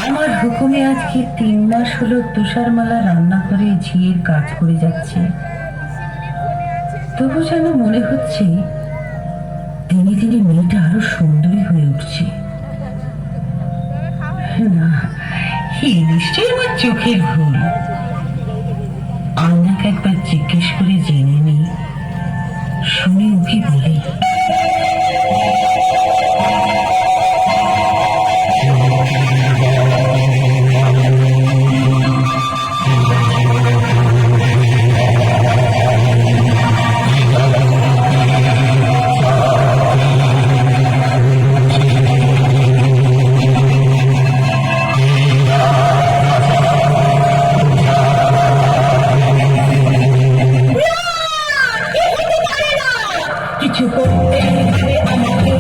আমার হুকুমে আজকে 3 মাস হলো তুষারমালা রান্নাঘরে ঝিয়ের কাজ করে যাচ্ছে। তবু যেন মনে হচ্ছে দিনে দিনে মেয়েটা আরো সুন্দরী হয়ে উঠছে। না, নিশ্চয়ই আমার চোখের ভুল। আয়নাকে একবার জিজ্ঞেস করে জেনে নি, শুনে ওকে বলি। কিছু করতে আমাকে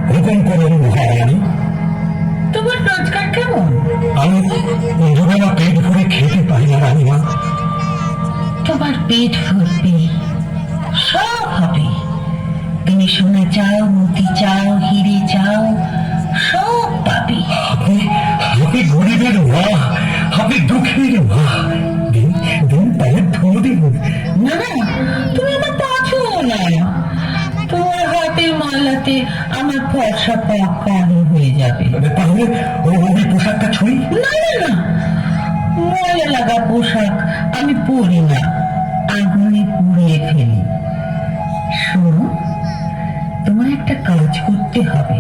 হুকুম করুন মহারানী। তোমার রোজগার কেমন? আমি দুবেলা পেট ভরে খেতে পারি না রানীমা। তোমার পেট ভরবে, সব হবে। তুমি সোনা চাও, মতি চাও, হিরে চাও, সব পাবে। আপনি আপনি গরিবের মা, আপনি দুঃখের মা। দিন দিন পায়ে ধুলো দিন। না না, তুমি আমার পাছো না। তোমার হাতের মালাতে আমার ফর্সা পাক কালো হয়ে যাবে। তাহলে ওই পোশাকটা ছুঁই। না না না, ময়লা লাগা পোশাক আমি পরি না, আগুনে পুড়িয়ে ফেলি। শোনো, তোমার একটা কাজ করতে হবে।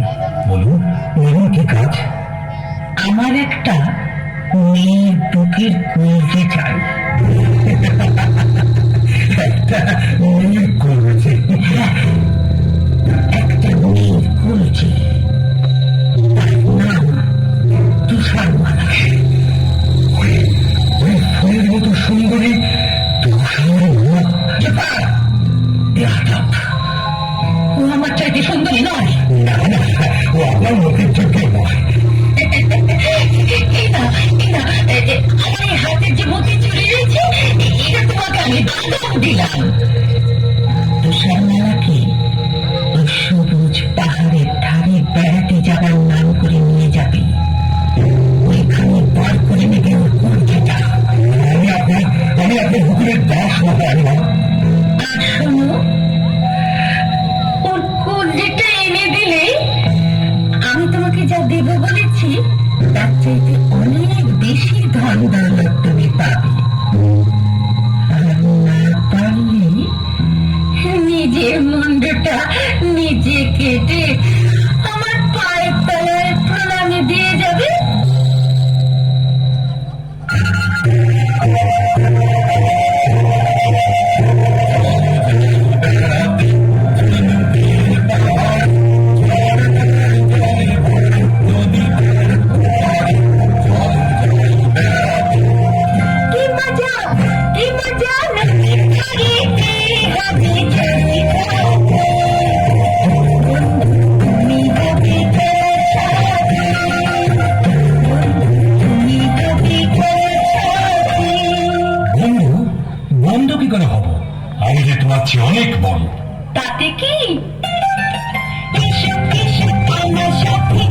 বলুন বলুন, কি কাজ? আমার একটা মেয়ের বুকের কলজে চাই। একটা মেয়ের কলজে? একটা মেয়ের কলজে, তার নাম তুষারমালা। ওই ফুলের মতো সুন্দরী তুষারমালা? ও আমার চাইতে সুন্দরী নয়। না না, ও আপনার মতের যোগ্য নয়। আমার হাতের যে মতি চলে গেছে, এটা তোমাকে আমি বাঁধন দিলাম। তুষারমালাকে ওই সবুজ পাহাড়ের ধারে বেড়াতে যাবার নাম করে নিয়ে যাবে। ওইখানে বার করে নেবে ওর কলজেটা। আমি আপনার হুকুমের দাস মহারানী। আর শোনো, ওর কলজেটা এনে দিলে আমি তোমাকে যা দেব বলেছি তার চাইতে অনেক বেশি ধন দৌলত তুমি পাবে। আর না পারলে নিজের মুন্ডটা নিজে কেটে আমার পায়ের তলায় প্রণামী দিয়ে যাবে। আমি যে তোমার চেয়ে অনেক বড়। তাতে কি? এসো এসো আমার সাথে